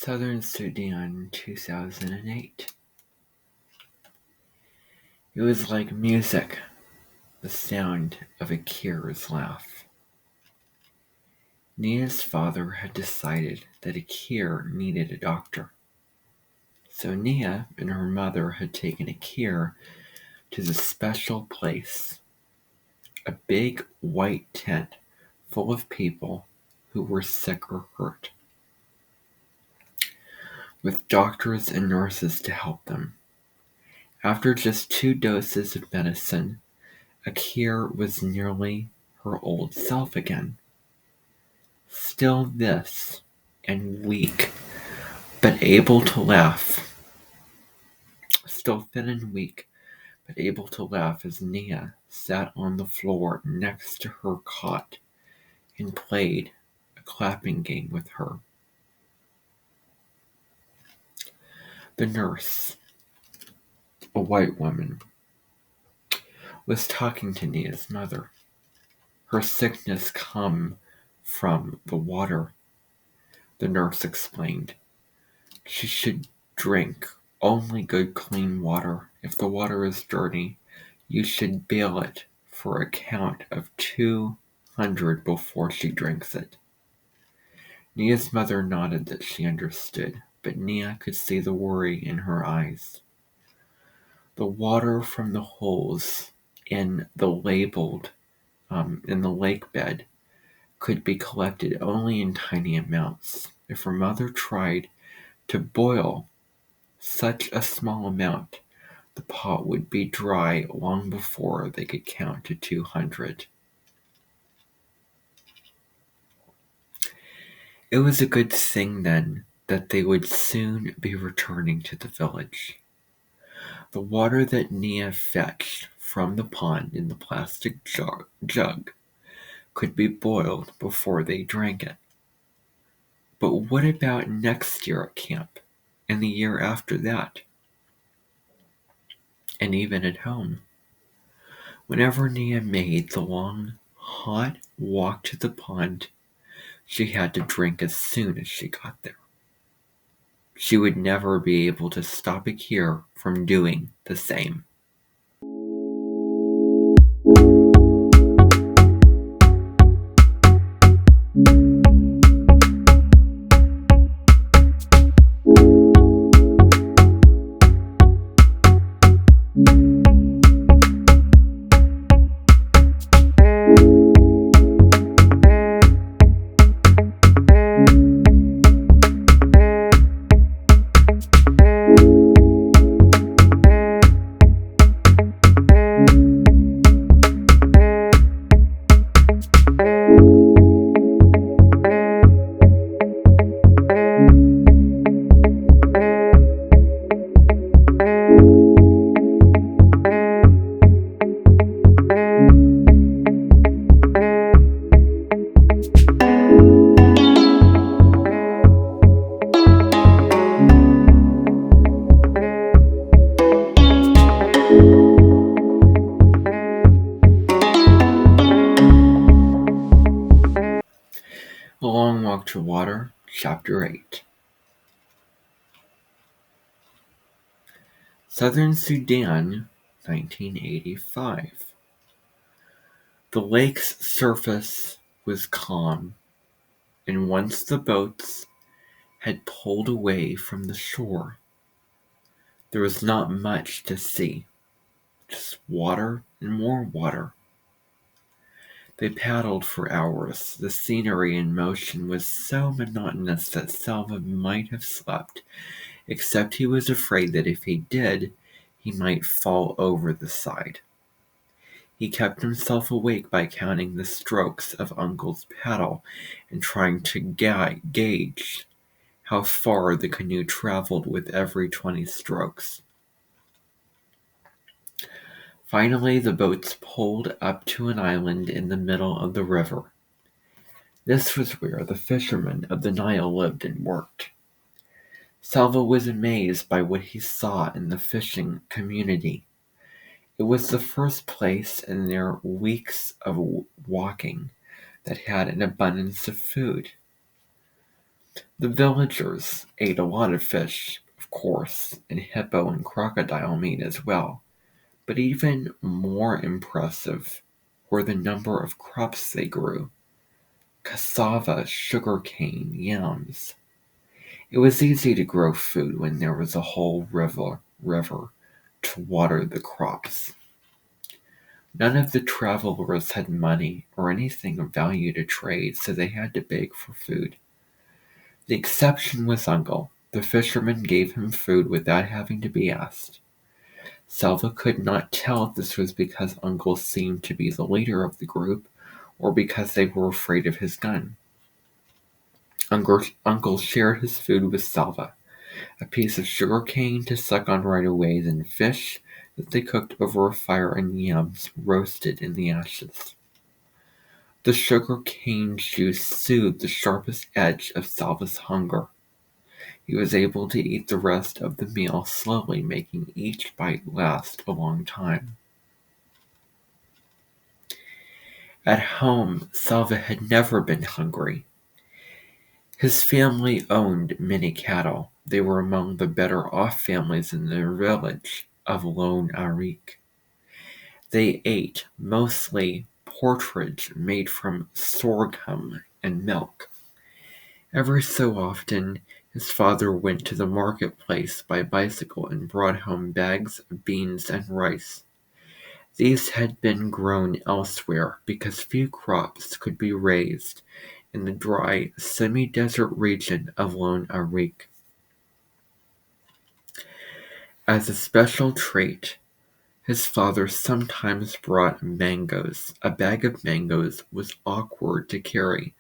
Southern Sudan, 2008. It was like music, the sound of Akira's laugh. Nia's father had decided that Akira needed a doctor. So Nia and her mother had taken Akira to the special place, a big white tent full of people who were sick or hurt, with doctors and nurses to help them. After just 2 doses of medicine, Akira was nearly her old self again. Still this, and weak, but able to laugh. Still thin and weak, but able to laugh as Nia sat on the floor next to her cot and played a clapping game with her. The nurse, a white woman, was talking to Nia's mother. Her sickness come from the water, the nurse explained. She should drink only good clean water. If the water is dirty, you should bail it for a count of 200 before she drinks it. Nia's mother nodded that she understood, but Nia could see the worry in her eyes. The water from the holes in the lake bed could be collected only in tiny amounts. If her mother tried to boil such a small amount, the pot would be dry long before they could count to 200. It was a good thing, then, that they would soon be returning to the village. The water that Nia fetched from the pond in the plastic jug could be boiled before they drank it. But what about next year at camp, and the year after that, and even at home? Whenever Nia made the long, hot walk to the pond, she had to drink as soon as she got there. She would never be able to stop Akira from doing the same. A Long Walk to Water, Chapter 8. Southern Sudan, 1985. The lake's surface was calm, and once the boats had pulled away from the shore, there was not much to see, just water and more water. They paddled for hours. The scenery in motion was so monotonous that Salva might have slept, except he was afraid that if he did, he might fall over the side. He kept himself awake by counting the strokes of Uncle's paddle and trying to gauge how far the canoe traveled with every 20 strokes. Finally, the boats pulled up to an island in the middle of the river. This was where the fishermen of the Nile lived and worked. Salva was amazed by what he saw in the fishing community. It was the first place in their weeks of walking that had an abundance of food. The villagers ate a lot of fish, of course, and hippo and crocodile meat as well, but even more impressive were the number of crops they grew: cassava, sugarcane, yams. It was easy to grow food when there was a whole river to water the crops. None of the travelers had money or anything of value to trade, so they had to beg for food. The exception was Uncle. The fisherman gave him food without having to be asked. Salva could not tell if this was because Uncle seemed to be the leader of the group or because they were afraid of his gun. Uncle shared his food with Salva: a piece of sugar cane to suck on right away, then fish that they cooked over a fire and yams roasted in the ashes. The sugar cane juice soothed the sharpest edge of Salva's hunger. He was able to eat the rest of the meal slowly, making each bite last a long time. At home, Salva had never been hungry. His family owned many cattle. They were among the better-off families in their village of Lone Arik. They ate mostly porridge made from sorghum and milk. Every so often, his father went to the marketplace by bicycle and brought home bags of beans and rice. These had been grown elsewhere because few crops could be raised in the dry, semi-desert region of Lone Arik. As a special treat, his father sometimes brought mangoes. A bag of mangoes was awkward to carry,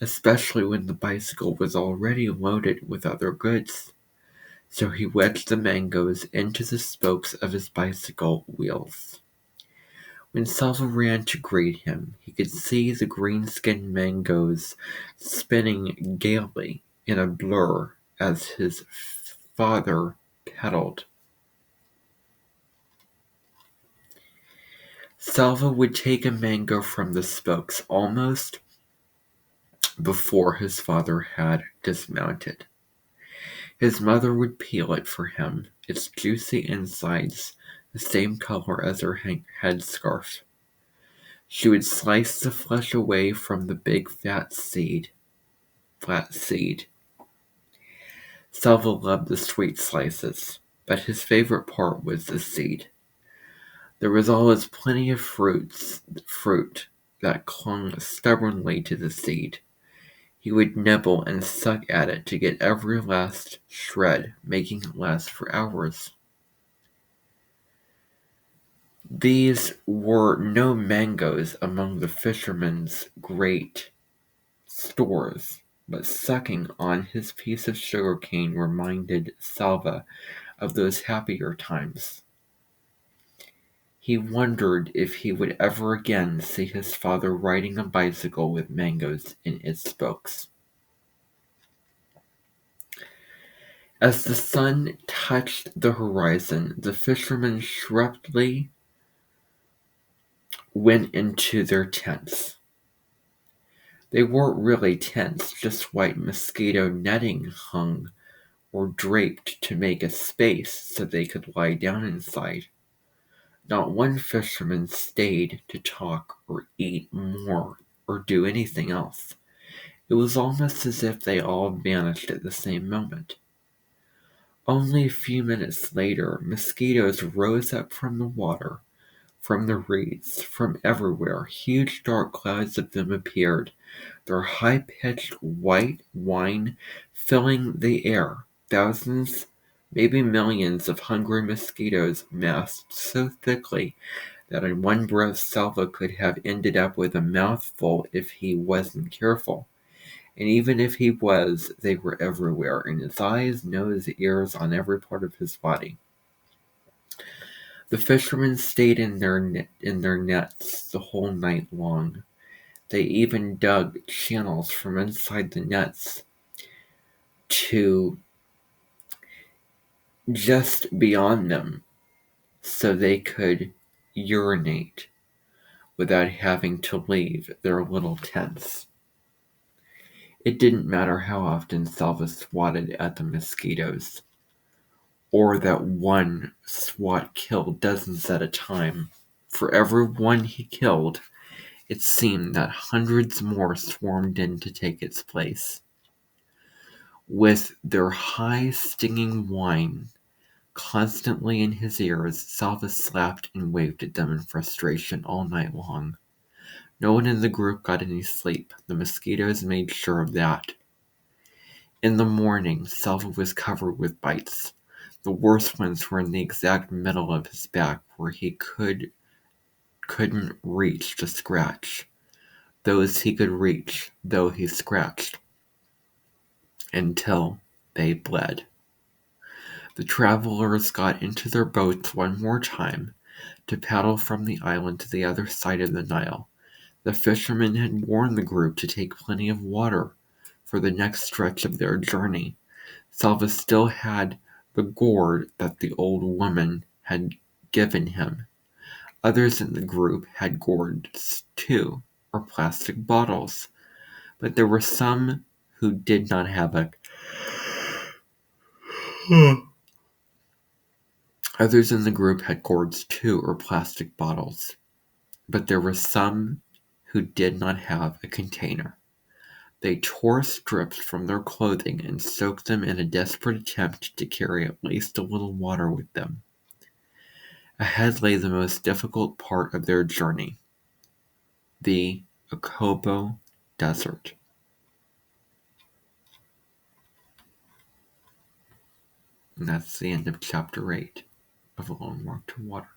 especially when the bicycle was already loaded with other goods. So he wedged the mangoes into the spokes of his bicycle wheels. When Salva ran to greet him, he could see the green-skinned mangoes spinning gaily in a blur as his father pedaled. Salva would take a mango from the spokes almost before his father had dismounted. His mother would peel it for him, its juicy insides the same color as her headscarf. She would slice the flesh away from the big flat seed. Salva loved the sweet slices, but his favorite part was the seed. There was always plenty of fruit that clung stubbornly to the seed. He would nibble and suck at it to get every last shred, making it last for hours. These were no mangoes among the fisherman's great stores, but sucking on his piece of sugar cane reminded Salva of those happier times. He wondered if he would ever again see his father riding a bicycle with mangoes in its spokes. As the sun touched the horizon, the fishermen shrewdly went into their tents. They weren't really tents, just white mosquito netting hung or draped to make a space so they could lie down inside. Not one fisherman stayed to talk or eat more or do anything else. It was almost as if they all vanished at the same moment. Only a few minutes later, mosquitoes rose up from the water, from the reeds, from everywhere. Huge dark clouds of them appeared, their high-pitched white whine filling the air. Thousands, maybe millions of hungry mosquitoes massed so thickly that in one breath Salva could have ended up with a mouthful if he wasn't careful. And even if he was, they were everywhere, in his eyes, nose, ears, on every part of his body. The fishermen stayed in their nets the whole night long. They even dug channels from inside the nets to just beyond them so they could urinate without having to leave their little tents. It didn't matter how often Salva swatted at the mosquitoes, or that one swat killed dozens at a time. For every one he killed, it seemed that hundreds more swarmed in to take its place. With their high, stinging whine constantly in his ears, Salva slapped and waved at them in frustration all night long. No one in the group got any sleep. The mosquitoes made sure of that. In the morning, Salva was covered with bites. The worst ones were in the exact middle of his back, where he couldn't reach to scratch. Those he could reach, though he scratched, until they bled. The travelers got into their boats one more time to paddle from the island to the other side of the Nile. The fishermen had warned the group to take plenty of water for the next stretch of their journey. Salva still had the gourd that the old woman had given him. Others in the group had gourds too, or plastic bottles, but there were some who did not have a Others in the group had gourds too, or plastic bottles, but there were some who did not have a container. They tore strips from their clothing and soaked them in a desperate attempt to carry at least a little water with them. Ahead lay the most difficult part of their journey, the Akobo Desert. And that's the end of chapter 8 of A Long Walk to Water.